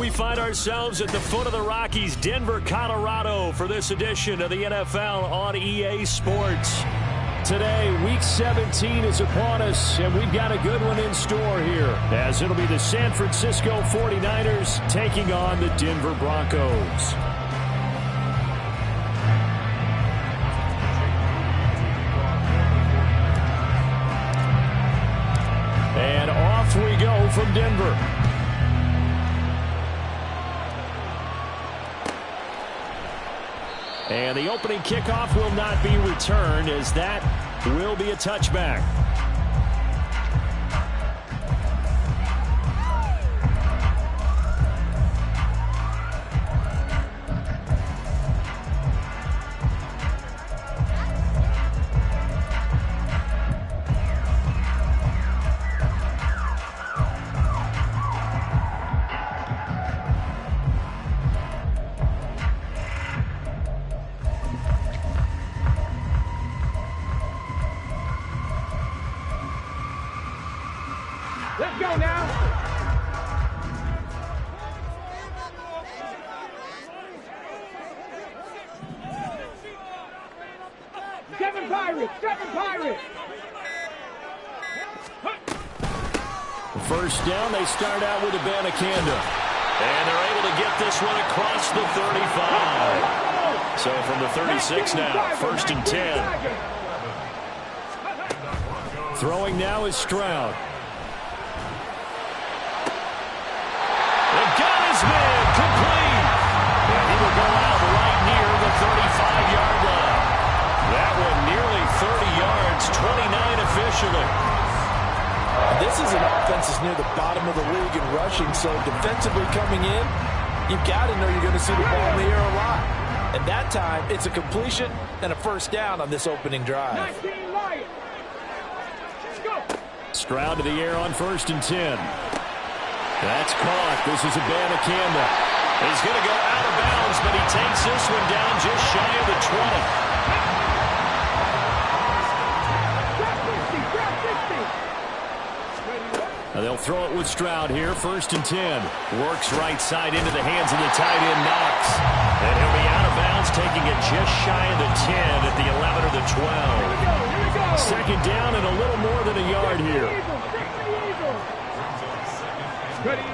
We find ourselves at the foot of the Rockies, Denver, Colorado, for this edition of the NFL on EA Sports. Today, Week 17 is upon us, and we've got a good one in store here, as it'll be the San Francisco 49ers taking on the Denver Broncos. And off we go from Denver. And the opening kickoff will not be returned, as that will be a touchback. Let's go now. Seven Pirates. First down, they start out with Abanikanda. And they're able to get this one across the 35. So from the 36 now, first and 10. Throwing now is Stroud. Got his man complete. And he will go out right near the 35-yard line. That one nearly 30 yards, 29 officially. This is an offense that's near the bottom of the league in rushing, so defensively coming in, you've got to know you're going to see the ball in the air a lot. And that time, it's a completion and a first down on this opening drive. Stroud to the air on first and 10. That's caught. This is Abanikanda. He's going to go out of bounds, but he takes this one down just shy of the 20. Now they'll throw it with Stroud here, first and 10. Works right side into the hands of the tight end, Knox. And he'll be out of bounds, taking it just shy of the 10 at the 11 or the 12. Second down and a little more than a yard here. Ready.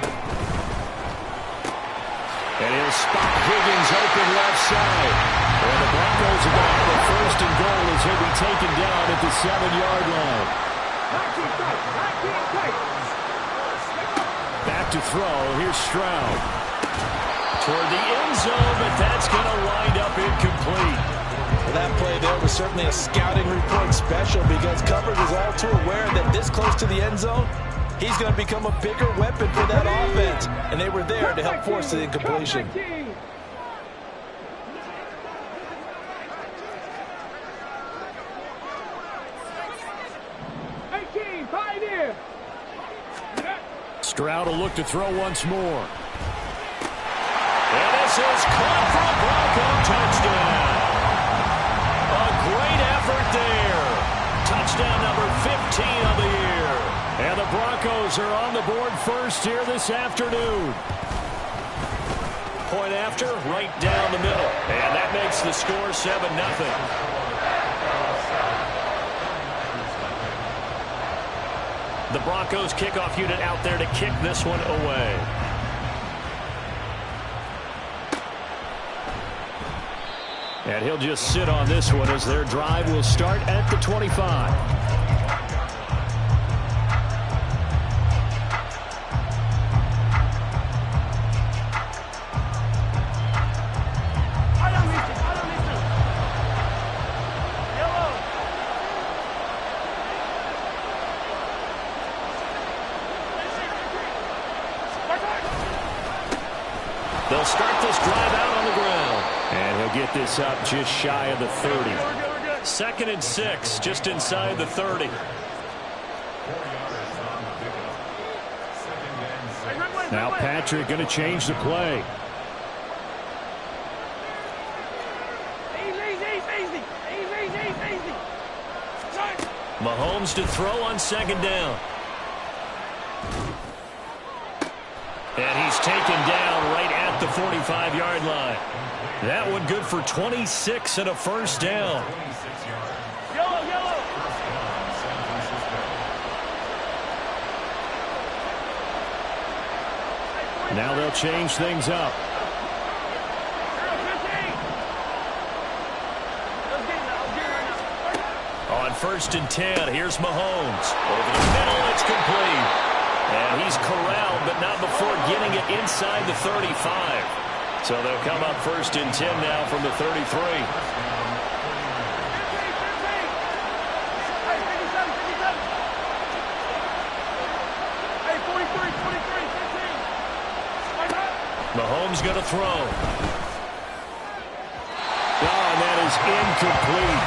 And he'll spot Higgins open left side. And the Broncos are going to have a first and goal as he'll be taken down at the 7-yard line. Back to throw. Here's Stroud. Toward the end zone, but that's going to wind up incomplete. Well, that play there was certainly a scouting report special, because coverage was all too aware that this close to the end zone, he's going to become a bigger weapon for that offense. And they were there to help force the incompletion. Stroud will look to throw once more. And this is caught for a Bronco touchdown. A great effort there. Touchdown number 15 of the year. And the Broncos are on the board first here this afternoon. Point after, right down the middle. And that makes the score 7-0. The Broncos kickoff unit out there to kick this one away. And he'll just sit on this one as their drive will start at the 25. They'll start this drive out on the ground. And he'll get this up just shy of the 30. Second and 6, just inside the 30. Now Patrick going to change the play. Mahomes to throw on second down. And he's taken down 45-yard line. That one good for 26 and a first down. Yellow, yellow. Now they'll change things up. On 1st and 10, here's Mahomes. Over the middle, it's complete. And he's corralled, but not before getting it inside the 35. So they'll come up 1st and 10 now from the 33. Mahomes going to throw. Oh, and that is incomplete.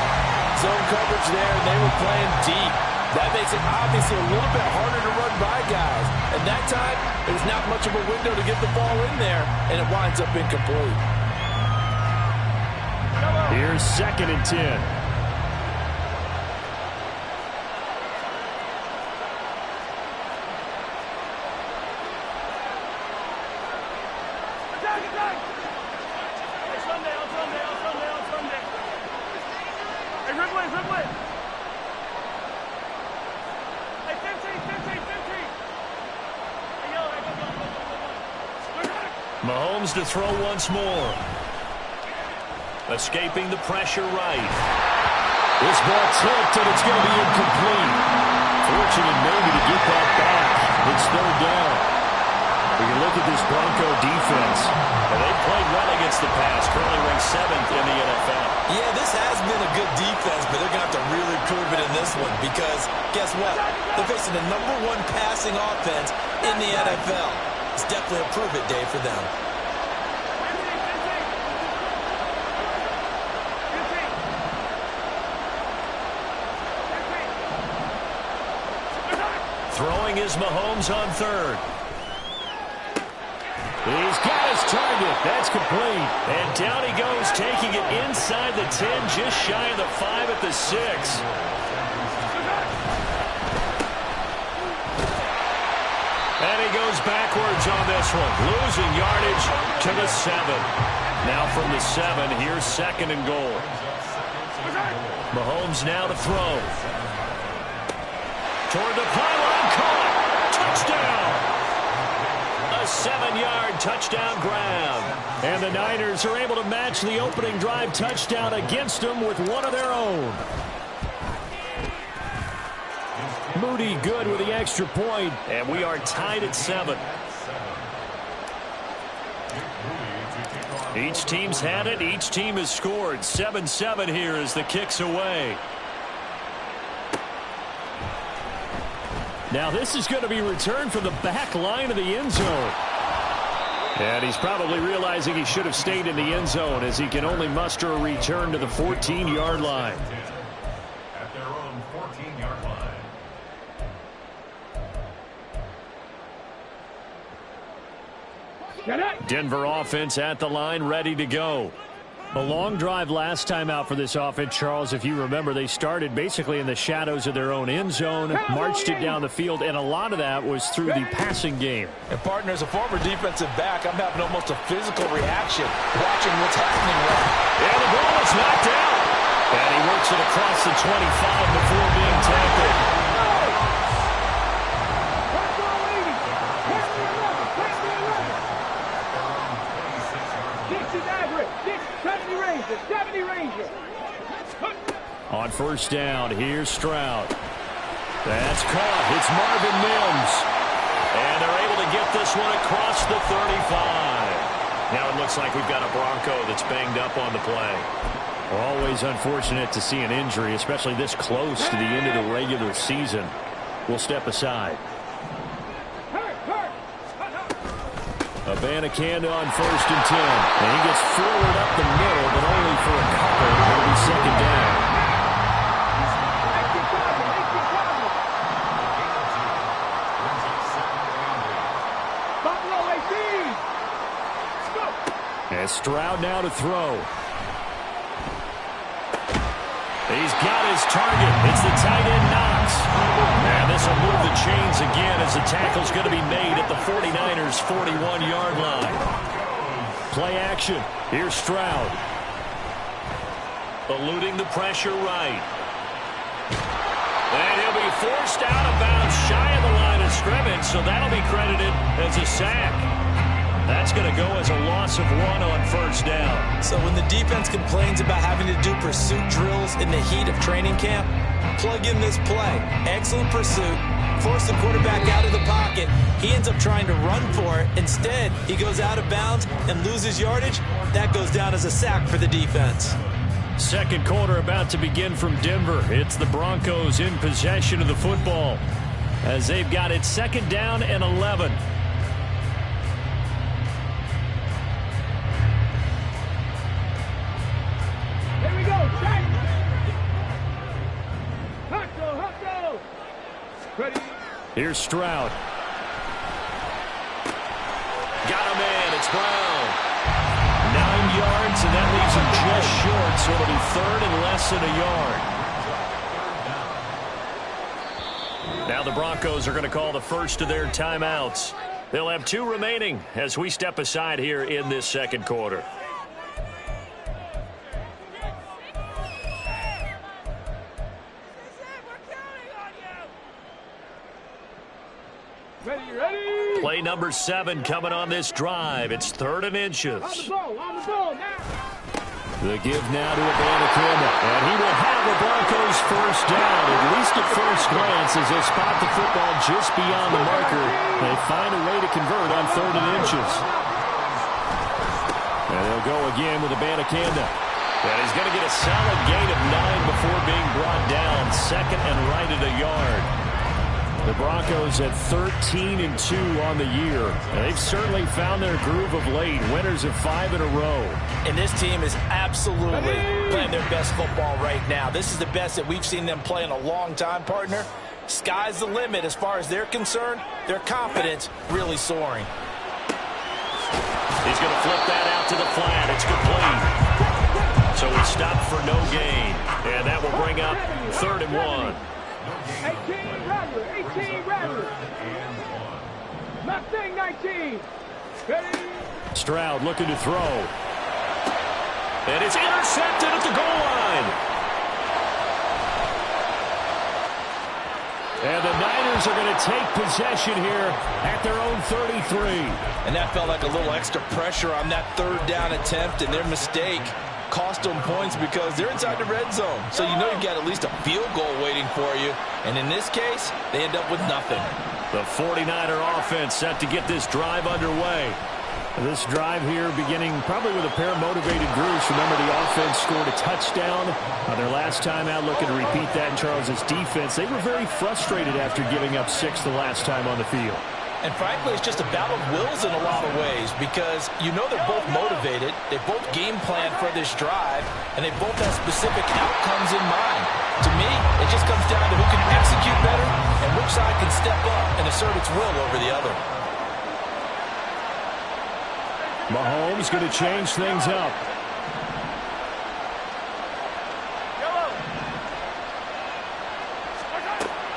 Zone coverage there, and they were playing deep. That makes it obviously a little bit harder to run by guys. And that time, there's not much of a window to get the ball in there, and it winds up incomplete. Here's 2nd and 10. Mahomes to throw once more. Escaping the pressure right. This ball tipped, and it's going to be incomplete. Fortunate maybe to get that back. It's 3rd down. We can look at this Bronco defense. And they've played well against the pass, currently ranked 7th in the NFL. Yeah, this has been a good defense, but they're going to have to really prove it in this one because, guess what? They're facing the #1 passing offense in the NFL. It's definitely a prove-it day for them. Throwing is Mahomes on 3rd. He's got his target. That's complete. And down he goes, taking it inside the 10, just shy of the 5 at the 6. And he goes backwards on this one, losing yardage to the 7. Now from the 7, here's 2nd and goal. Mahomes now to throw. Toward the pylon, caught. Touchdown. A 7-yard touchdown grab. And the Niners are able to match the opening drive touchdown against them with one of their own. Moody good with the extra point, and we are tied at 7. Each team's had it. Each team has scored. 7-7 here as the kick's away. Now this is going to be returned from the back line of the end zone. And he's probably realizing he should have stayed in the end zone as he can only muster a return to the 14-yard line. At their own 14-yard line. Denver offense at the line, ready to go. A long drive last time out for this offense, Charles. If you remember, they started basically in the shadows of their own end zone, marched it down the field, and a lot of that was through the passing game. And, partner, as a former defensive back, I'm having almost a physical reaction watching what's happening right. And the ball is knocked out. And he works it across the 25 before being tackled. On 1st down, here's Stroud. That's caught. It's Marvin Mims. And they're able to get this one across the 35. Now it looks like we've got a Bronco that's banged up on the play. Always unfortunate to see an injury, especially this close to the end of the regular season. We'll step aside. Abanikanda on 1st and 10. And he gets forward up the middle, but only for a couple. It'll be 2nd down. As Stroud now to throw. He's got his target. It's the tight end, Knox. And this will move the chains again as the tackle's going to be made at the 49ers' 41-yard line. Play action. Here's Stroud. Eluding the pressure right. And he'll be forced out of bounds shy of the line of scrimmage, so that'll be credited as a sack. That's going to go as a loss of 1 on first down. So when the defense complains about having to do pursuit drills in the heat of training camp, plug in this play. Excellent pursuit. Force the quarterback out of the pocket. He ends up trying to run for it. Instead, he goes out of bounds and loses yardage. That goes down as a sack for the defense. Second quarter about to begin from Denver. It's the Broncos in possession of the football as they've got it 2nd down and 11. Here we go. Check. Hustle. Ready. Here's Stroud. Got him in. It's Brown. 9 yards, and that leaves him just short, so it'll be 3rd and less than a yard. Now the Broncos are going to call the first of their timeouts. They'll have 2 remaining as we step aside here in this second quarter. Ready. Play number 7 coming on this drive. It's 3rd and inches. On the ball now. The give now to Abanikanda, and he will have the Broncos first down, at least at first glance, as they spot the football just beyond the marker. They find a way to convert on 3rd and inches. And they'll go again with Abanikanda. And he's going to get a solid gain of 9 before being brought down. 2nd and right at a yard. The Broncos at 13-2 on the year. And they've certainly found their groove of late. Winners of 5 in a row. And this team is absolutely playing their best football right now. This is the best that we've seen them play in a long time, partner. Sky's the limit as far as they're concerned. Their confidence really soaring. He's going to flip that out to the flat. It's complete. So it's stopped for no gain. And that will bring up 3rd and 1. 18 Rattler. Mustang 19. Ready. Stroud looking to throw. And it's intercepted at the goal line. And the Niners are going to take possession here at their own 33. And that felt like a little extra pressure on that 3rd down attempt, and their mistake cost them points because they're inside the red zone. So you know you've got at least a field goal waiting for you. And in this case, they end up with nothing. The 49er offense set to get this drive underway. This drive here beginning probably with a pair of motivated groups. Remember, the offense scored a touchdown on their last time out, looking to repeat that in Charles' defense. They were very frustrated after giving up 6 the last time on the field. And frankly, it's just a battle of wills in a lot of ways because you know they're both motivated, they both game plan for this drive, and they both have specific outcomes in mind. To me, it just comes down to who can execute better and which side can step up and assert its will over the other. Mahomes going to change things up.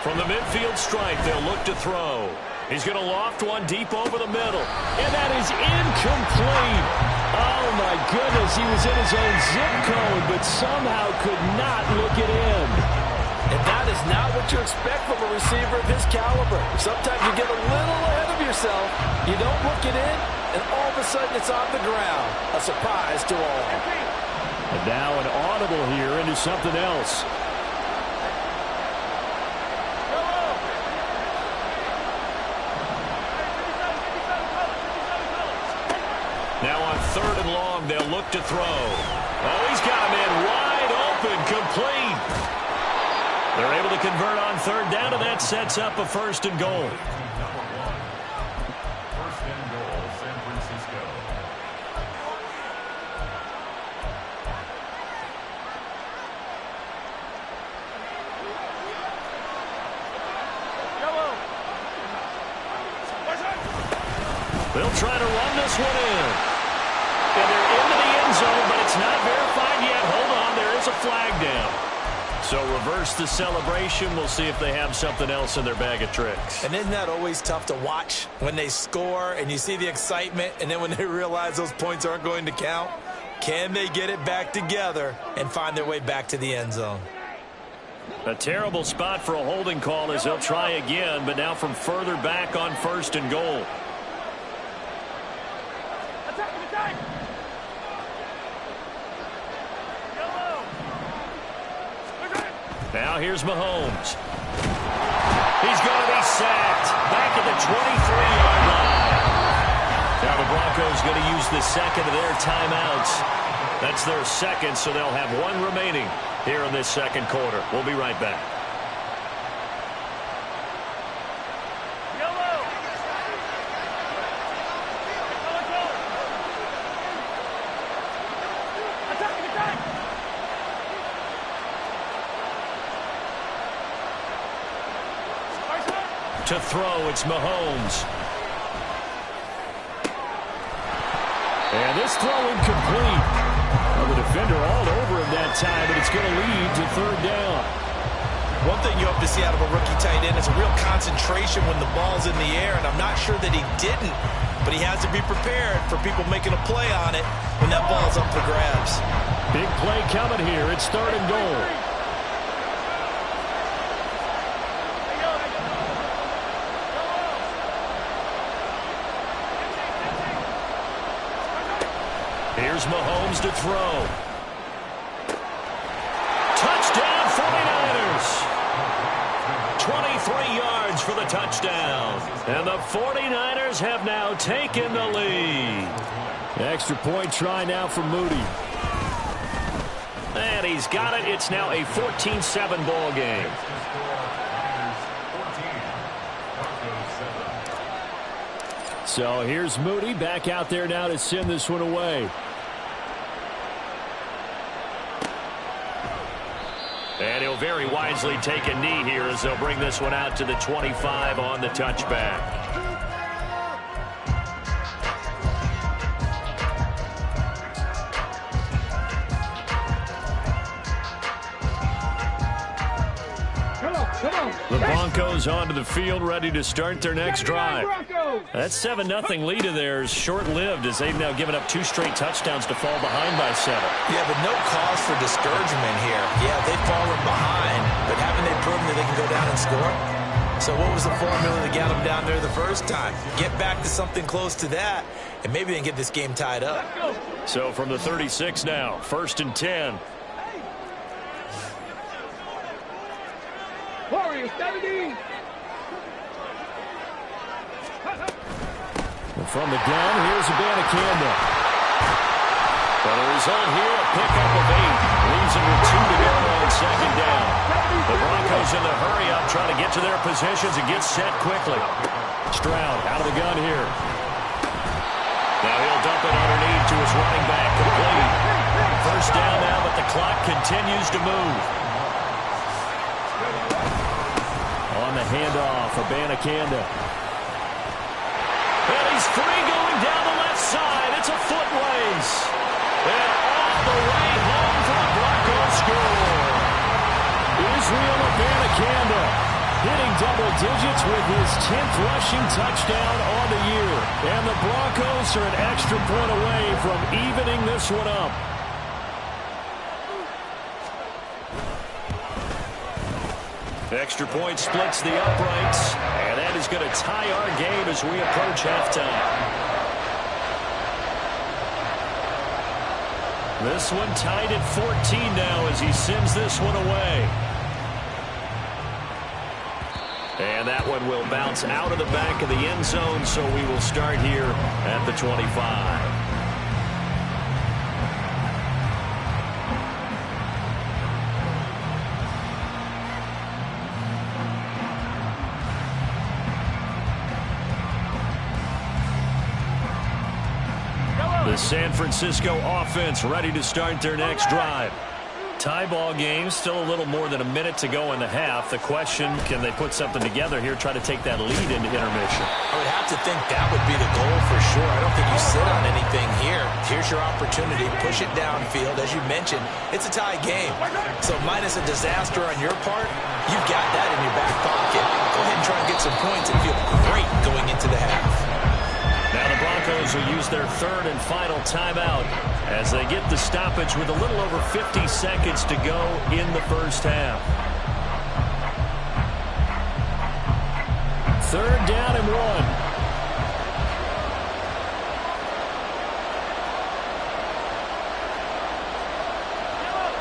From the midfield stripe, they'll look to throw. He's going to loft one deep over the middle. And that is incomplete. Oh, my goodness. He was in his own zip code, but somehow could not look it in. And that is not what you expect from a receiver of his caliber. Sometimes you get a little ahead of yourself. You don't look it in, and all of a sudden it's on the ground. A surprise to all. And now an audible here into something else. Now on 3rd and long, they'll look to throw. Oh, he's got him in wide open, complete. They're able to convert on 3rd down, and that sets up a 1st and goal. 1st and goal, San Francisco. They'll try to run this one in. And they're into the end zone, but it's not verified yet. Hold on, there is a flag down. So reverse the celebration. We'll see if they have something else in their bag of tricks. And isn't that always tough to watch when they score and you see the excitement, and then when they realize those points aren't going to count? Can they get it back together and find their way back to the end zone? A terrible spot for a holding call as they'll try again, but now from further back on 1st and goal. Now here's Mahomes. He's going to be sacked back at the 23-yard line. Now the Broncos going to use the second of their timeouts. That's their second, so they'll have one remaining here in this second quarter. We'll be right back. To throw, it's Mahomes. And this throw incomplete. Well, the defender all over him that time, but it's going to lead to 3rd down. One thing you hope to see out of a rookie tight end is a real concentration when the ball's in the air, and I'm not sure that he didn't, but he has to be prepared for people making a play on it when that ball's up for grabs. Big play coming here. It's 3rd and goal. Here's Mahomes to throw. Touchdown 49ers. 23 yards for the touchdown. And the 49ers have now taken the lead. Extra point try now for Moody. And he's got it. It's now a 14-7 ball game. So here's Moody back out there now to send this one away. And he'll very wisely take a knee here as they'll bring this one out to the 25 on the touchback. The Broncos onto the field, ready to start their next drive. That 7-0 lead of theirs short-lived as they've now given up 2 straight touchdowns to fall behind by 7. Yeah, but no cause for discouragement here. Yeah, they've fallen behind, but haven't they proven that they can go down and score? So what was the formula that got them down there the first time? Get back to something close to that, and maybe they can get this game tied up. So from the 36 now, 1st and 10. Warriors 70. From the gun, here's Abanikanda. But the result here, a pickup of 8. Leaves him with 2 to go on 2nd down. The Broncos in the hurry-up trying to get to their positions and get set quickly. Stroud out of the gun here. Now he'll dump it underneath to his running back. Complete. 1st down now, but the clock continues to move. On the handoff, Abanikanda. And he's free going down the left side. It's a foot race. And all the way home for the Broncos score. Israel Abanikanda hitting double digits with his 10th rushing touchdown on the year. And the Broncos are an extra point away from evening this one up. Extra point splits the uprights, and that is going to tie our game as we approach halftime. This one tied at 14 now as he sends this one away. And that one will bounce out of the back of the end zone, so we will start here at the 25. The San Francisco offense ready to start their next drive. Tie ball game, still a little more than a minute to go in the half. The question, can they put something together here, try to take that lead into intermission? I would have to think that would be the goal for sure. I don't think you sit on anything here. Here's your opportunity. Push it downfield. As you mentioned, it's a tie game. So minus a disaster on your part, you've got that in your back pocket. Go ahead and try and get some points and feel great going into the half. Now the Broncos will use their third and final timeout as they get the stoppage with a little over 50 seconds to go in the first half. Third down and 1.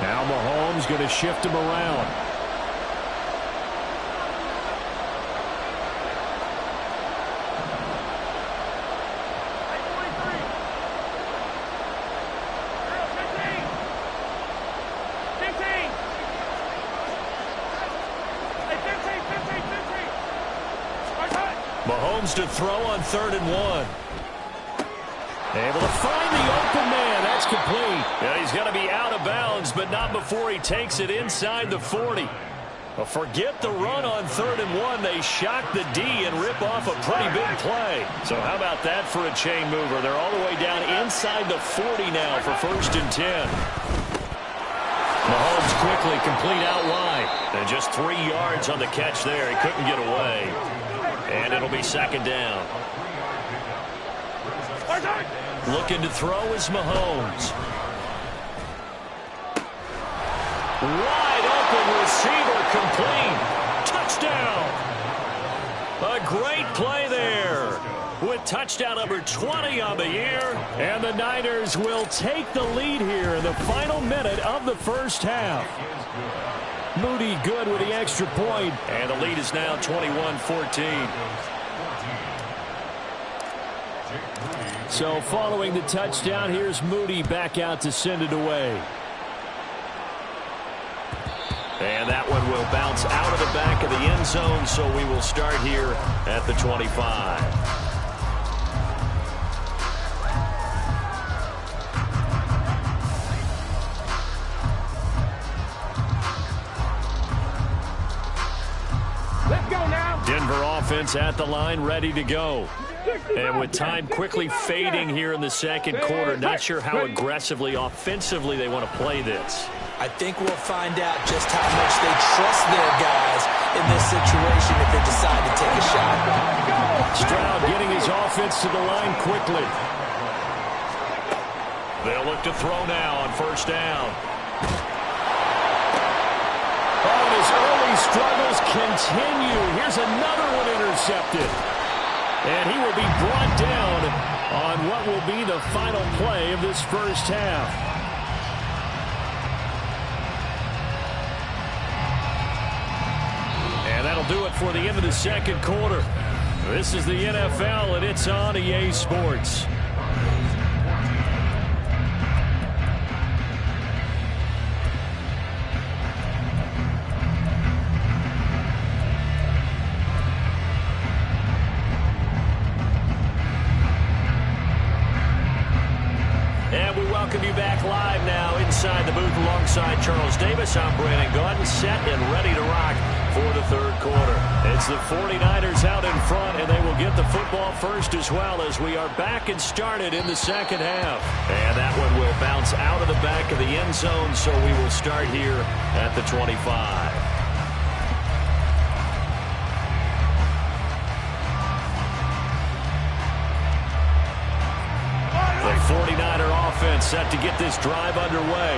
Now Mahomes going to shift him around. Mahomes to throw on 3rd and 1. Able to find the open man. That's complete. Yeah, he's going to be out of bounds, but not before he takes it inside the 40. Well, forget the run on 3rd and 1. They shock the D and rip off a pretty big play. So how about that for a chain mover? They're all the way down inside the 40 now for 1st and 10. Mahomes quickly complete out wide. And just 3 yards on the catch there. He couldn't get away. And it'll be 2nd down. Looking to throw is Mahomes. Wide open receiver complete. Touchdown. A great play there with touchdown number 20 on the year. And the Niners will take the lead here in the final minute of the first half. Moody good with the extra point. And the lead is now 21-14. So following the touchdown, here's Moody back out to send it away. And that one will bounce out of the back of the end zone, so we will start here at the 25. Denver offense at the line, ready to go. And with time quickly fading here in the second quarter, not sure how aggressively, offensively they want to play this. I think we'll find out just how much they trust their guys in this situation if they decide to take a shot. Stroud getting his offense to the line quickly. They'll look to throw now on 1st down. Oh, and his early struggles continue. Here's another one intercepted. And he will be brought down on what will be the final play of this first half. And that'll do it for the end of the second quarter. This is the NFL, and it's on EA Sports. Welcome you back live now inside the booth alongside Charles Davis. I'm Brandon Gaudin, set and ready to rock for the third quarter. It's the 49ers out in front, and they will get the football first as well as we are back and started in the second half. And that one will bounce out of the back of the end zone, so we will start here at the 25. The 49er offense set to get this drive underway.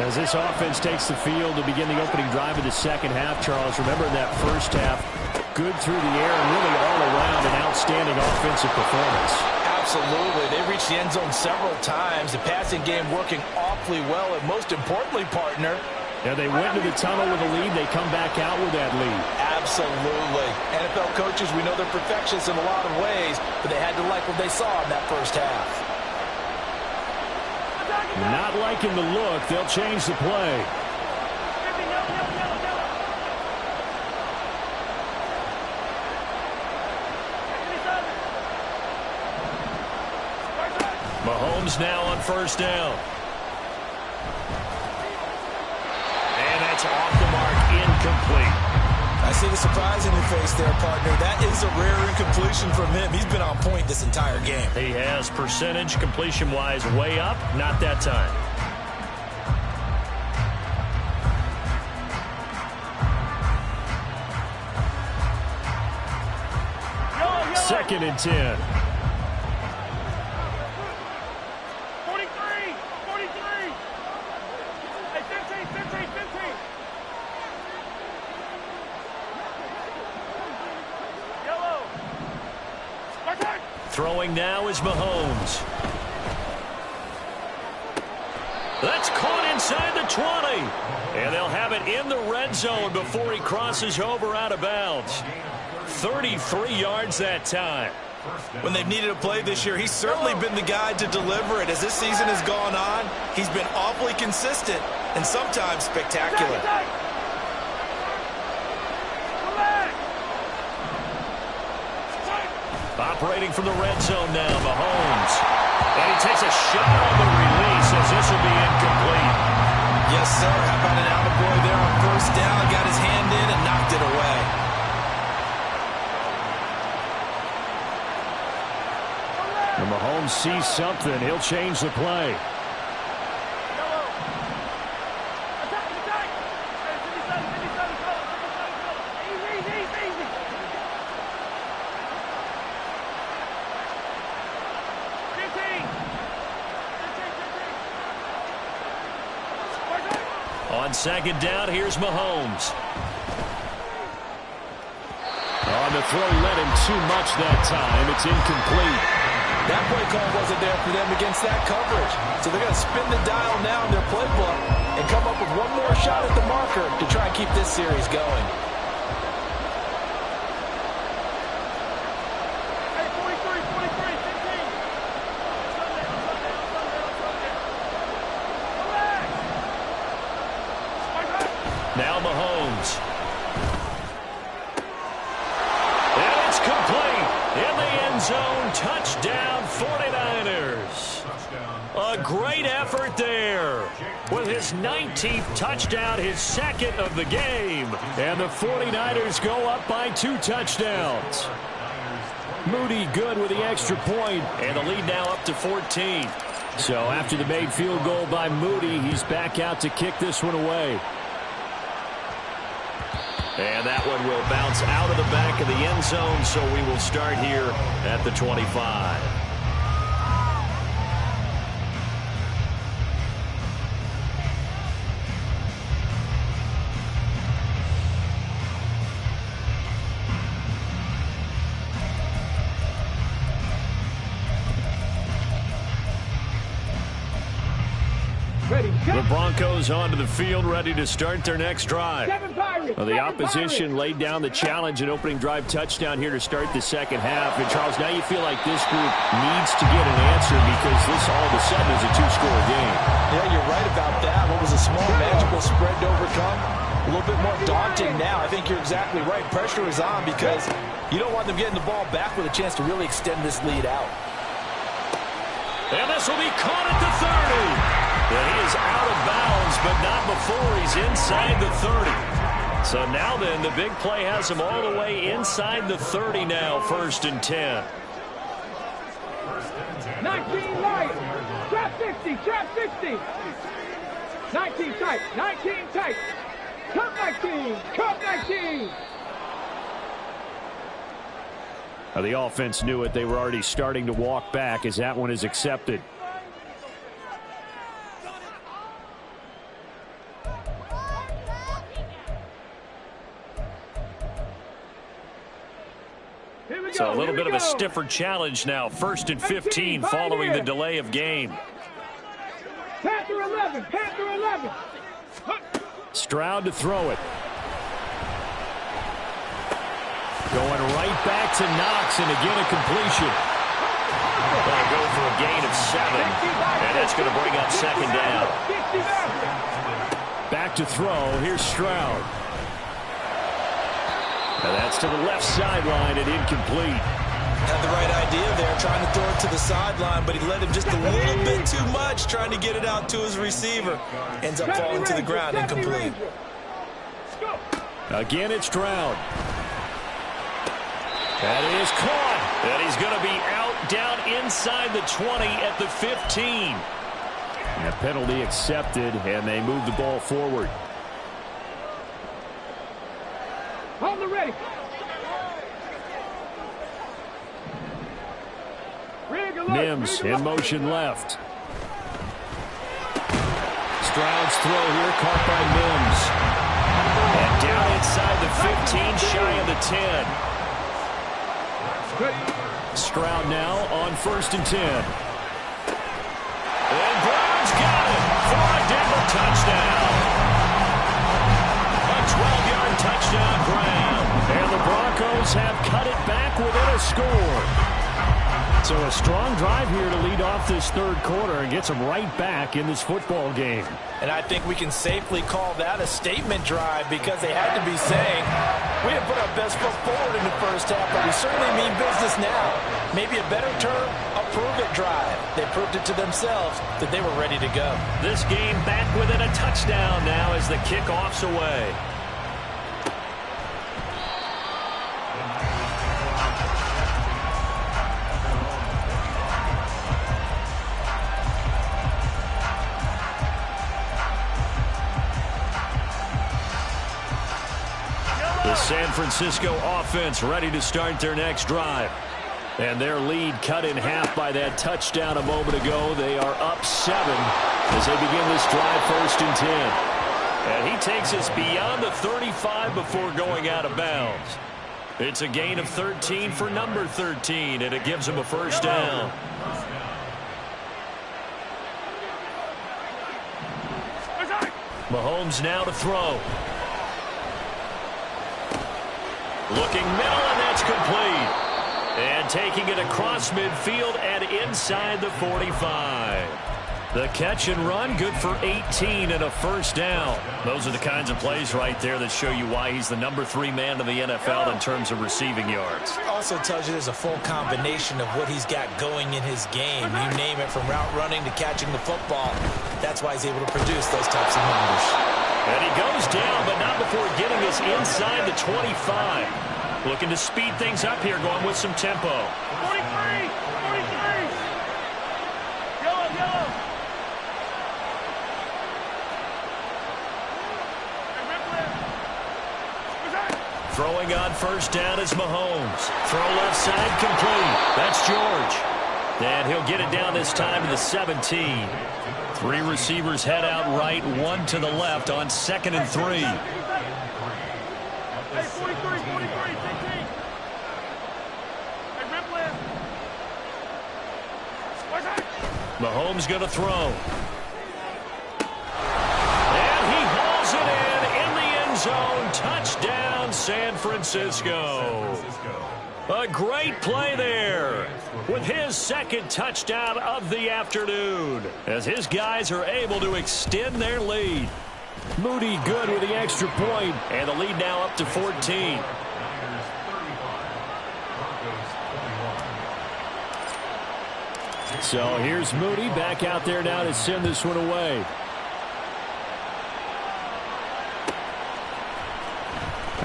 As this offense takes the field to begin the opening drive of the second half, Charles, remember in that first half, good through the air and really all around an outstanding offensive performance. Absolutely. They reached the end zone several times. The passing game working awfully well, and most importantly, partner, yeah, they went to the tunnel with a lead. They come back out with that lead. Absolutely. NFL coaches, we know they're perfectionists in a lot of ways, but they had to like what they saw in that first half. Not liking the look. They'll change the play. Mahomes now on 1st down. incomplete. I see the surprise in your face there, partner. That is a rare incompletion from him. He's been on point this entire game. He has percentage completion-wise way up. Not that time. Second and 10. 43. Hey, 15. Yellow. Throwing now is Mahomes. That's caught inside the 20. And they'll have it in the red zone before he crosses over out of bounds. 33 yards that time. When they've needed a play this year, he's certainly been the guy to deliver it. As this season has gone on, he's been awfully consistent and sometimes spectacular. Operating from the red zone now, Mahomes. And he takes a shot on the release as this will be incomplete. Yes, sir. How about an attaboy there on first down? Got his hand in and knocked it away. And Mahomes sees something. He'll change the play. On second down, here's Mahomes. On the throw, let him too much that time. It's incomplete. That play call wasn't there for them against that coverage. So they're going to spin the dial now in their playbook and come up with one more shot at the marker to try and keep this series going. Now Mahomes. And it's complete. In the end zone, touchdown 49ers. A great effort there. With his 19th touchdown, his second of the game. And the 49ers go up by 2 touchdowns. Moody good with the extra point, and the lead now up to 14. So after the made field goal by Moody, he's back out to kick this one away. And that one will bounce out of the back of the end zone, so we will start here at the 25. The Broncos onto the field, ready to start their next drive. Well, the opposition laid down the challenge, an opening drive touchdown here to start the second half. And, Charles, now you feel like this group needs to get an answer because this all of a sudden is a 2-score game. Yeah, you're right about that. What was a small, magical spread to overcome? A little bit more daunting now. I think you're exactly right. Pressure is on because you don't want them getting the ball back with a chance to really extend this lead out. And this will be caught at the 30. And he is out of bounds, but not before he's inside the 30. So now then, the big play has him all the way inside the 30 now, 1st and 10. 19 Lions. Trap 60. 19 tight. Cut 19. The offense knew it. They were already starting to walk back as that one is accepted. So a little bit of a stiffer challenge now. 1st and 15 following the delay of game. Panther 11. Stroud to throw it. Going right back to Knox, and again a completion. They'll go for a gain of 7, and that's going to bring up second down. Back to throw. Here's Stroud. And that's to the left sideline and incomplete. Had the right idea there, trying to throw it to the sideline, but he let him just a little bit too much, trying to get it out to his receiver. Ends up falling to the ground incomplete. Again, it's Stroud. That is caught. And he's going to be out down inside the 20 at the 15. And a penalty accepted, and they move the ball forward. On the ready. Mims in motion left. Stroud's throw here caught by Mims. And down inside the 15, shy of the 10. Stroud now on 1st and 10. And Brown's got it for a Denver touchdown. A 12-yard touchdown Brown. And the Broncos have cut it back within a score. So a strong drive here to lead off this third quarter and gets them right back in this football game. And I think we can safely call that a statement drive because they had to be saying, we didn't put our best foot forward in the first half, but we certainly mean business now. Maybe a better term, a prove-it drive. They proved it to themselves that they were ready to go. This game back within a touchdown now as the kickoff's away. The San Francisco offense ready to start their next drive. And their lead cut in half by that touchdown a moment ago. They are up 7 as they begin this drive 1st and 10. And he takes us beyond the 35 before going out of bounds. It's a gain of 13 for number 13, and it gives him a first down. Mahomes now to throw. Looking middle, and that's complete. And taking it across midfield and inside the 45. The catch and run, good for 18 and a first down. Those are the kinds of plays right there that show you why he's the number 3 man in the NFL in terms of receiving yards. Also tells you there's a full combination of what he's got going in his game. You name it, from route running to catching the football. That's why he's able to produce those types of numbers. And he goes down, but not before getting us inside the 25. Looking to speed things up here, going with some tempo. 43! 43! Yellow! Throwing on first down is Mahomes. Throw left side complete. That's George. And he'll get it down this time to the 17. 3 receivers head out right, 1 to the left on 2nd and 3. Hey, 43, 15. Hey, Ripley. Mahomes going to throw. And he hauls it in the end zone. Touchdown, San Francisco. A great play there with his 2nd touchdown of the afternoon as his guys are able to extend their lead. Moody good with the extra point, and the lead now up to 14. So here's Moody back out there now to send this one away.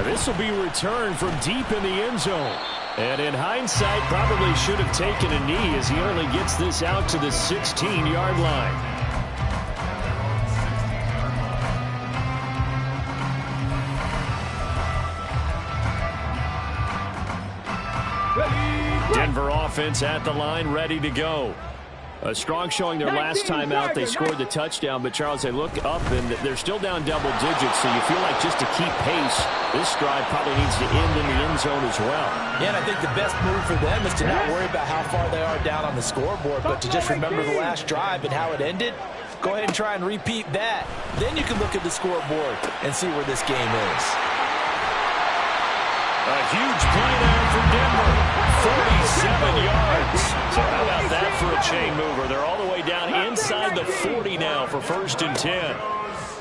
This will be returned from deep in the end zone. And in hindsight, probably should have taken a knee as he only gets this out to the 16-yard line. Denver offense at the line, ready to go. A strong showing their last time out. They scored the touchdown, but Charles, they look up and they're still down double digits, so you feel like just to keep pace, this drive probably needs to end in the end zone as well. Yeah, and I think the best move for them is to not worry about how far they are down on the scoreboard, but to just remember the last drive and how it ended. Go ahead and try and repeat that. Then you can look at the scoreboard and see where this game is. A huge play there for Denver. 47 yards. So how about that for a chain mover? They're all the way down inside the 40 now for 1st and 10.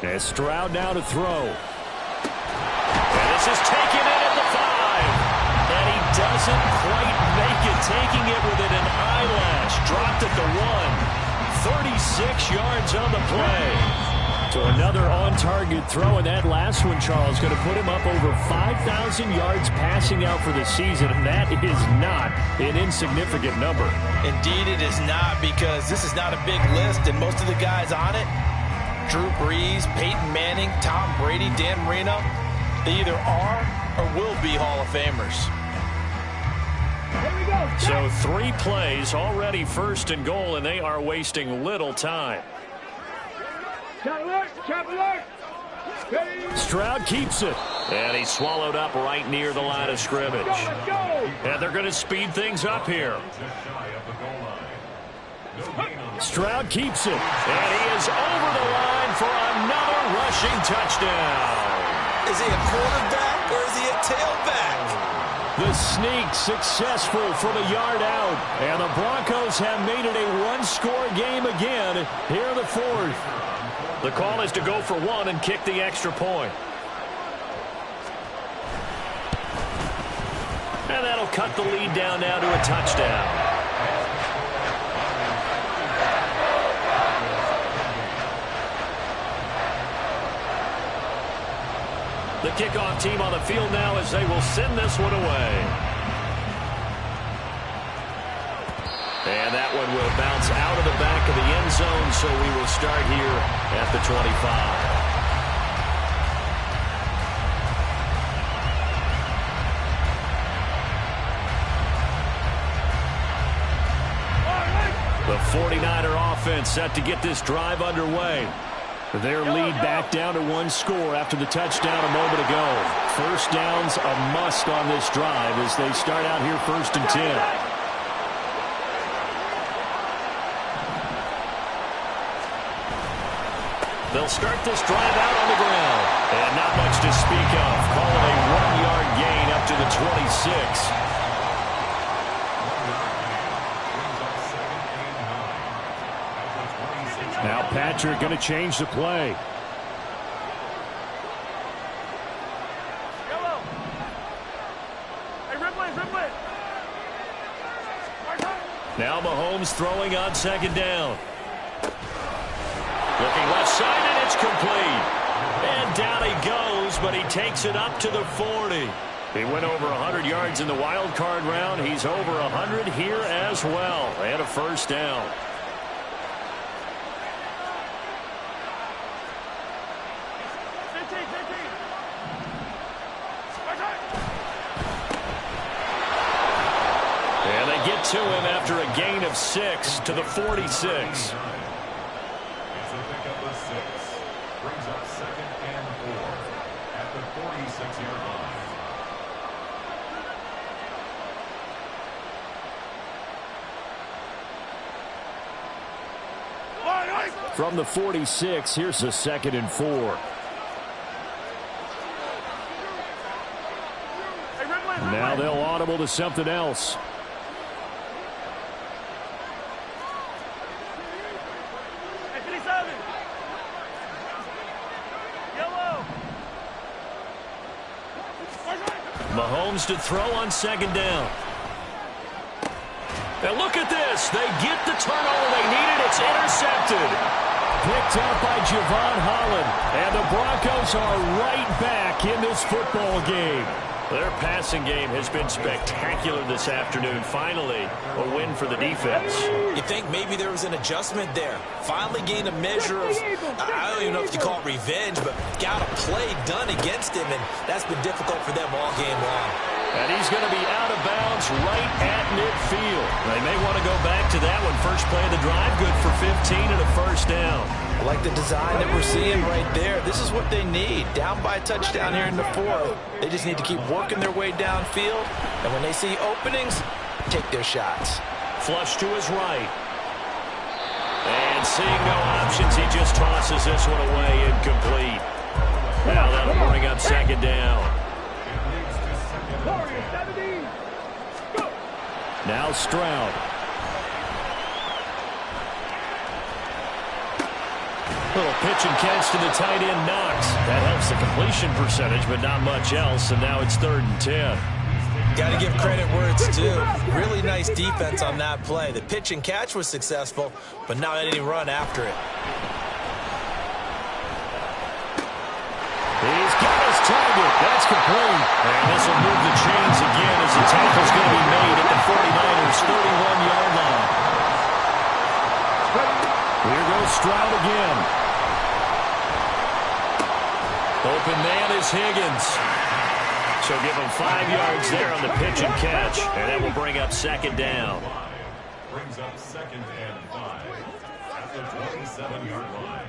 And Stroud now to throw. And this is taken in at the 5. And he doesn't quite make it, taking it within an eyelash. Dropped at the 1. 36 yards on the play. So another on-target throw, and that last one, Charles, going to put him up over 5,000 yards passing out for the season, and that is not an insignificant number. Indeed it is not, because this is not a big list, and most of the guys on it, Drew Brees, Peyton Manning, Tom Brady, Dan Marino, they either are or will be Hall of Famers. So 3 plays, already first and goal, and they are wasting little time. Stroud keeps it, and he's swallowed up right near the line of scrimmage. And they're going to speed things up here. Stroud keeps it, and he is over the line for another rushing touchdown. Is he a quarterback or is he a tailback? The sneak successful from a yard out, and the Broncos have made it a one-score game again here in the 4th. The call is to go for 1 and kick the extra point. And that'll cut the lead down now to a touchdown. The kickoff team on the field now as they will send this one away. And that one will bounce out of the back of the end zone, so we will start here at the 25. The 49er offense set to get this drive underway. Their lead back down to 1 score after the touchdown a moment ago. First down's a must on this drive as they start out here 1st and 10. They'll start this drive out on the ground. And not much to speak of. Call it a 1-yard gain up to the 26. Now Patrick going to change the play. Yellow. Hey, Ripley. Now Mahomes throwing on 2nd down. Looking left side, and it's complete. And down he goes, but he takes it up to the 40. He went over 100 yards in the wild card round. He's over 100 here as well. And a first down. And they get to him after a gain of 6 to the 46. It's a pickup of 6. Brings up 2nd and 4 at the 46-yard line. From the 46, here's a 2nd and 4. Now they'll audible to something else. Mahomes to throw on 2nd down. And look at this. They get the turnover they needed. It's intercepted. Picked up by Javon Holland. And the Broncos are right back in this football game. Their passing game has been spectacular this afternoon. Finally, a win for the defense. You think maybe there was an adjustment there. Finally gained a measure of, I don't even know if you call it revenge, but got a play done against him, and that's been difficult for them all game long. And he's going to be out of bounds right at midfield. They may want to go back to that one. First play of the drive, good for 15 and a first down. I like the design that we're seeing right there. This is what they need. Down by a touchdown here in the 4th. They just need to keep working their way downfield. And when they see openings, take their shots. Flush to his right. And seeing no options, he just tosses this one away incomplete. Now that'll bring up 2nd down. Now Stroud. Little pitch and catch to the tight end, Knox. That helps the completion percentage, but not much else, and now it's 3rd and 10. Got to give credit where it's due. Really nice defense on that play. The pitch and catch was successful, but not any run after it. He's got his target. That's complete. And this will move the chains again as the tackle's going to be made at the 49ers' 31-yard line. Here goes Stroud again. Open man is Higgins. So give him 5 yards there on the pitch and catch. And that will bring up second down. Brings up 2nd and 5 at the 27-yard line.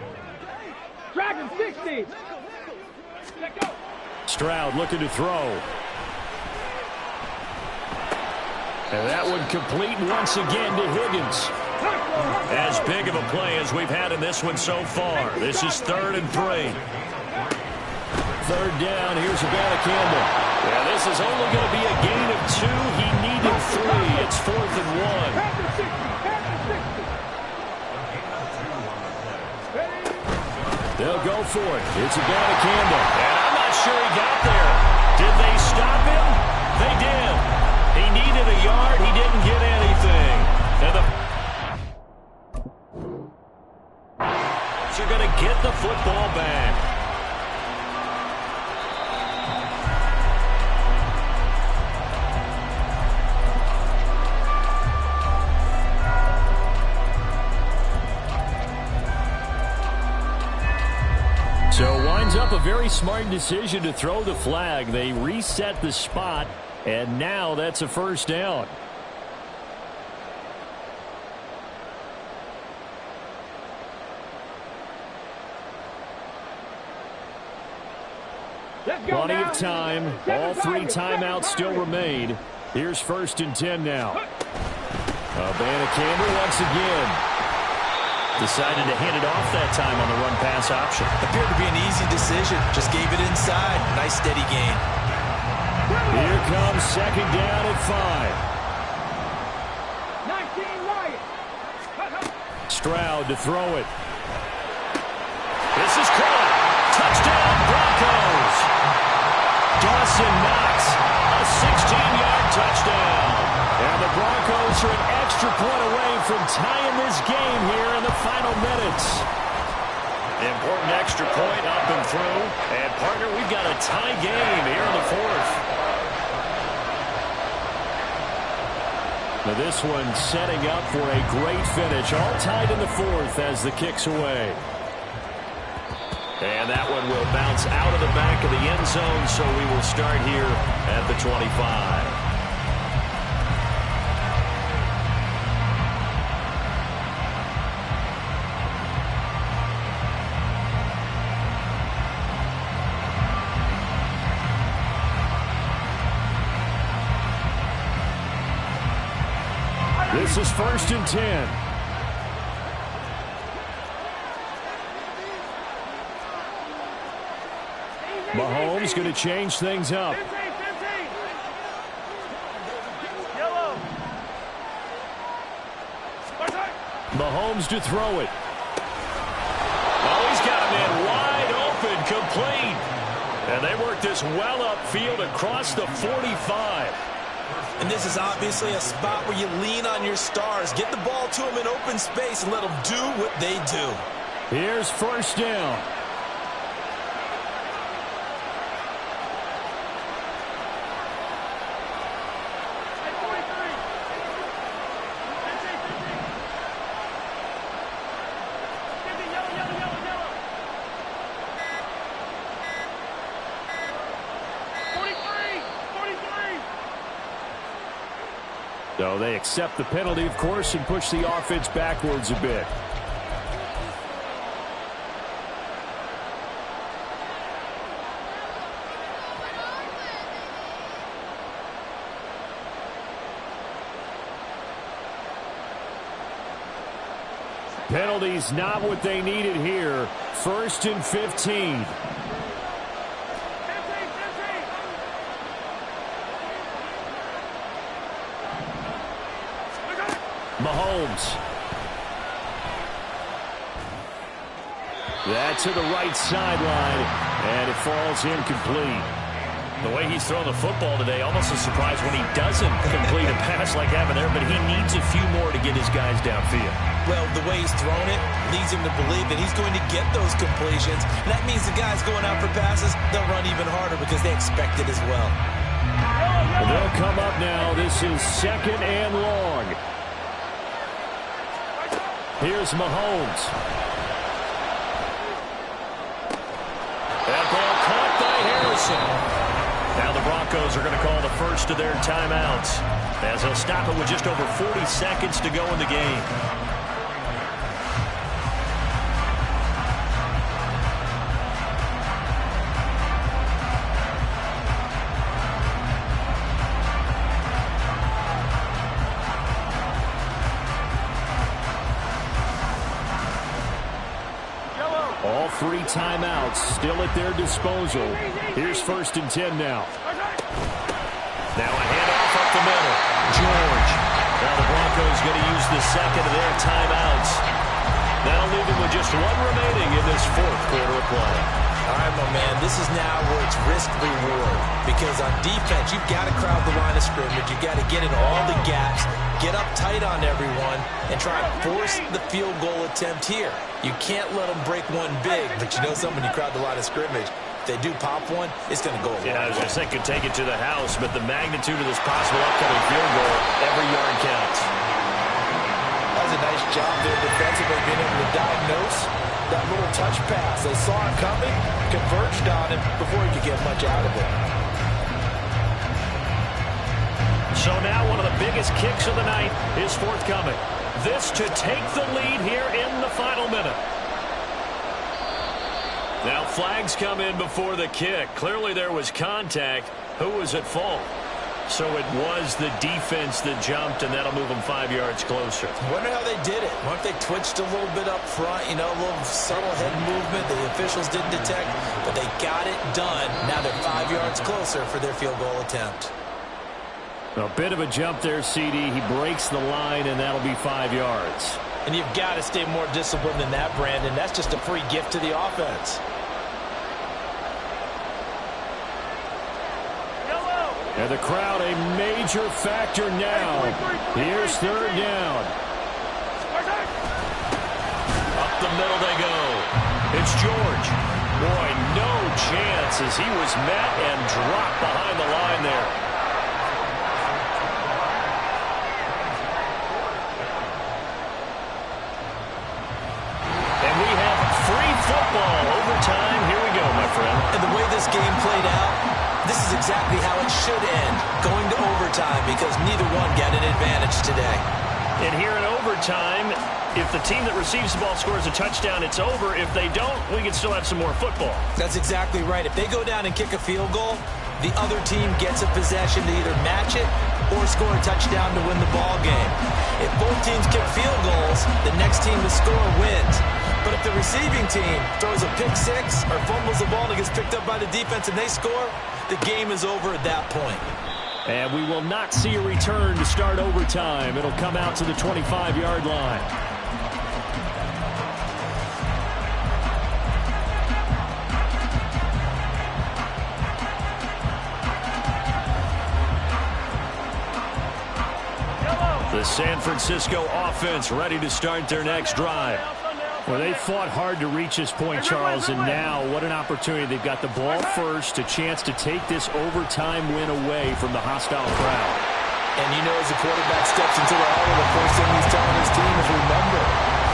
Dragon 60. Stroud looking to throw. And that one complete once again to Higgins. As big of a play as we've had in this one so far. This is 3rd and 3. 3rd down. Here's Campbell. Yeah, this is only going to be a gain of 2. He needed 3. It's 4th and 1. They'll go for it. It's Campbell. And I'm not sure he got there. Did they stop him? They did. He needed a yard. He didn't get anything. And they're going to get the football back. So winds up a very smart decision to throw the flag. They reset the spot, and now that's a 1st down. Plenty of time. All 3 timeouts still remain. Here's 1st and 10 now. Campbell once again. Decided to hand it off that time on the run-pass option. Appeared to be an easy decision. Just gave it inside. Nice steady gain. Here comes 2nd down at 5. Stroud to throw it. This is caught. Touchdown, Broncos. Dawson Knox, a 16-yard touchdown. And the Broncos are an extra point away from tying this game here in the final minutes. Important extra point up and through. And, partner, we've got a tie game here in the 4th. Now this one setting up for a great finish. All tied in the 4th as the kick's away. And that one will bounce out of the back of the end zone, so we will start here at the 25. This is 1st and 10. Mahomes going to change things up. Mahomes to throw it. Oh, he's got a man wide open, complete. And they work this well upfield across the 45. And this is obviously a spot where you lean on your stars. Get the ball to them in open space and let them do what they do. Here's 1st down. So they accept the penalty, of course, and push the offense backwards a bit. Penalties not what they needed here. 1st and 15. Mahomes. That to the right sideline, and it falls incomplete. The way he's thrown the football today, almost a surprise when he doesn't complete a pass like that there, but he needs a few more to get his guys downfield. Well, the way he's thrown it leads him to believe that he's going to get those completions. And that means the guys going out for passes, they'll run even harder because they expect it as well. They'll come up now. This is 2nd and long. Here's Mahomes. That ball caught by Harrison. Now the Broncos are going to call the first of their timeouts, as they'll stop it with just over 40 seconds to go in the game. All 3 timeouts still at their disposal. Here's 1st and 10 now. Now a handoff up the middle. George. Now the Broncos going to use the 2nd of their timeouts. That'll leave them with just 1 remaining in this 4th quarter of play. All right, my man, this is now where it's risk-reward. Because on defense, you've got to crowd the line of scrimmage. You've got to get in all the gaps, get up tight on everyone, and try and force the field goal attempt here. You can't let them break one big, but you know something, when you crowd the line of scrimmage, if they do pop one, it's going to go a long way. I was going to say could take it to the house, but the magnitude of this possible upcoming field goal, every yard counts. That was a nice job there defensively, being able to diagnose that little touch pass. They saw it coming, converged on him before he could get much out of it. So now one of the biggest kicks of the night is forthcoming. This to take the lead here in the final minute. Now flags come in before the kick. Clearly there was contact. Who was at fault? So it was the defense that jumped, and that'll move them 5 yards closer. I wonder how they did it. I wonder if they twitched a little bit up front, you know, a little subtle head movement the officials didn't detect, but they got it done. Now they're 5 yards closer for their field goal attempt. A bit of a jump there, CD. He breaks the line, and that'll be 5 yards. And you've got to stay more disciplined than that, Brandon. That's just a free gift to the offense. And the crowd a major factor now. Here's 3rd down. Up the middle they go. It's George. Boy, no chance as he was met and dropped behind the line there. And we have free football. Overtime. Here we go, my friend. And the way this game played out, this is exactly how it should end, going to overtime, because neither one got an advantage today. And here in overtime, if the team that receives the ball scores a touchdown, it's over. If they don't, we can still have some more football. That's exactly right. If they go down and kick a field goal, the other team gets a possession to either match it or score a touchdown to win the ball game. If both teams kick field goals, the next team to score wins. But if the receiving team throws a pick six or fumbles the ball and gets picked up by the defense and they score, the game is over at that point. And we will not see a return to start overtime. It'll come out to the 25-yard line. The San Francisco offense ready to start their next drive. Well, they fought hard to reach this point, Charles, and now what an opportunity. They've got the ball first, a chance to take this overtime win away from the hostile crowd. And you know, as the quarterback steps into the huddle, the first thing he's telling his team is, remember,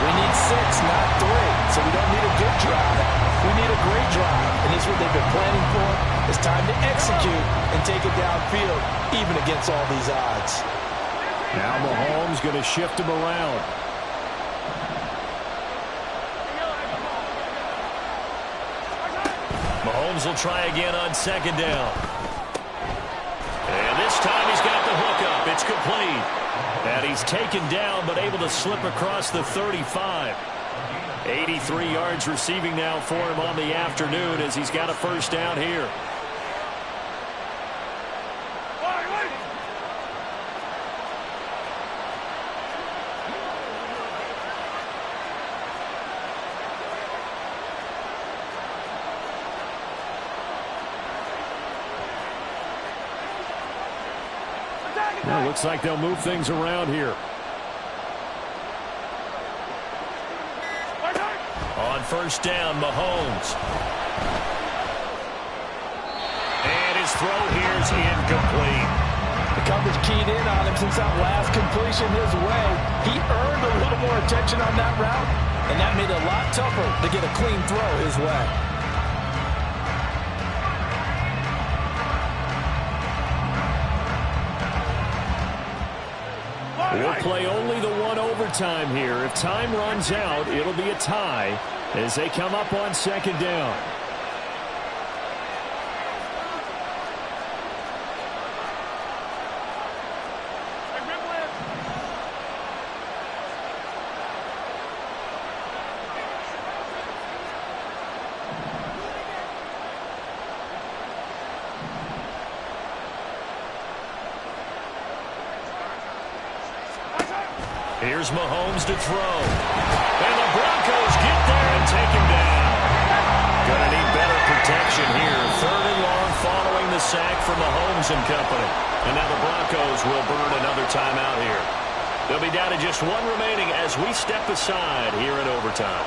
we need 6, not 3. So we don't need a good drive. We need a great drive. And this is what they've been planning for. It's time to execute and take it downfield, even against all these odds. Now Mahomes going to shift him around. Mahomes will try again on 2nd down. And this time he's got the hook up. It's complete. And he's taken down but able to slip across the 35. 83 yards receiving now for him on the afternoon as he's got a first down here. Well, looks like they'll move things around here. first down, Mahomes. And his throw here is incomplete. The coverage keyed in on him since that last completion his way. He earned a little more attention on that route, and that made it a lot tougher to get a clean throw his way. We'll play only the one overtime here. If time runs out, it'll be a tie as they come up on second down. Here's Mahomes to throw. And the Broncos get there and take him down. Gonna need better protection here. Third and long following the sack from Mahomes and company. And now the Broncos will burn another timeout here. They'll be down to just one remaining as we step aside here in overtime.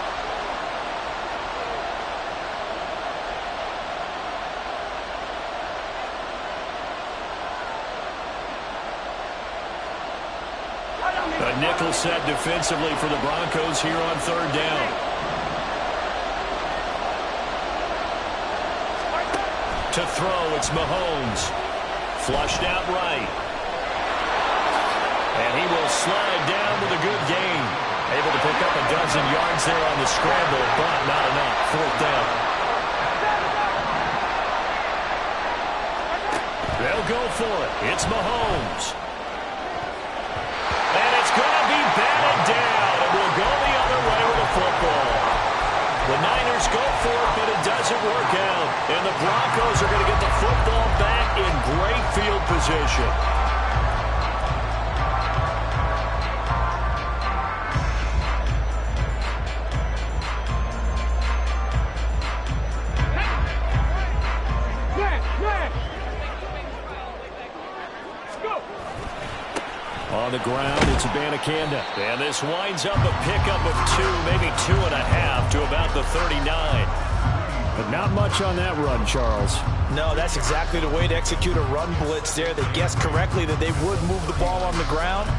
A nickel set defensively for the Broncos here on third down. To throw, it's Mahomes. Flushed out right. And he will slide down with a good gain. Able to pick up a dozen yards there on the scramble, but not enough. Fourth down. They'll go for it. It's Mahomes. And it's going to be batted down, and we'll go the other way with the football. The Niners go for it, but it doesn't work out. And the Broncos are going to get the football back in great field position. On the ground, it's Abanikanda. And this winds up a pickup of 2, maybe 2.5 to about the 39. But not much on that run, Charles. No, that's exactly the way to execute a run blitz there. They guessed correctly that they would move the ball on the ground,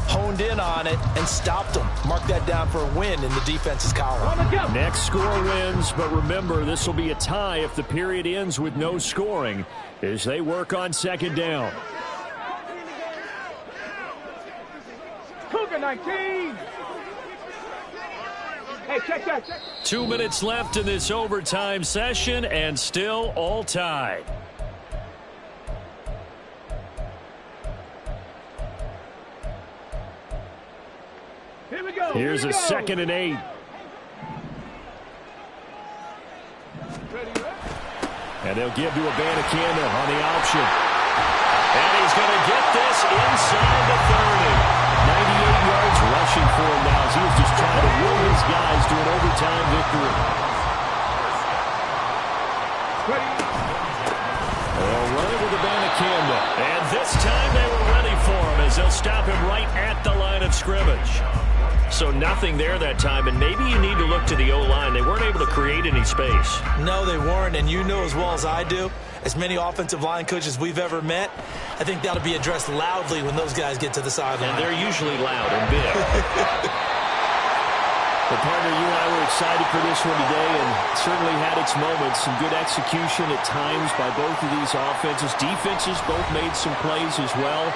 honed in on it, and stopped them. Mark that down for a win in the defense's column. Next score wins, but remember, this will be a tie if the period ends with no scoring as they work on second down. 19. Hey, check. 2 minutes left in this overtime session, and still all tied. Here we go. Here's a 2nd and 8. And they'll give to Abanikanda on the option. And he's going to get this inside the 30. 98 yards rushing for him now as he was just trying to will his guys to an overtime victory. They'll run it with Abanikanda. And this time they were ready for him as they'll stop him right at the line of scrimmage. So nothing there that time, and maybe you need to look to the O-line. They weren't able to create any space. No, they weren't, and you know as well as I do, as many offensive line coaches we've ever met, I think that'll be addressed loudly when those guys get to the sideline. And they're usually loud and big. Well, partner, you and I were excited for this one today, and certainly had its moments. Some good execution at times by both of these offenses. Defenses both made some plays as well.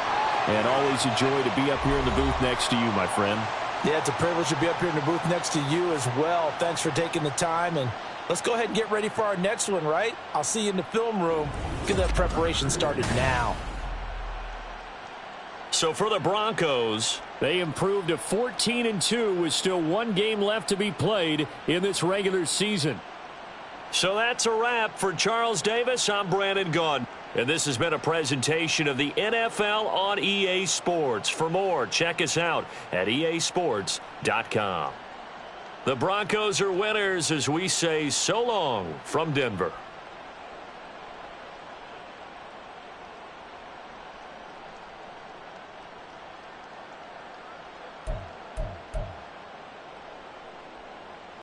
And always a joy to be up here in the booth next to you, my friend. Yeah, it's a privilege to be up here in the booth next to you as well. Thanks for taking the time, and let's go ahead and get ready for our next one, right? I'll see you in the film room. Get that preparation started now. So for the Broncos, they improved to 14-2 with still one game left to be played in this regular season. So that's a wrap. For Charles Davis, I'm Brandon Gunn. And this has been a presentation of the NFL on EA Sports. For more, check us out at easports.com. The Broncos are winners as we say so long from Denver.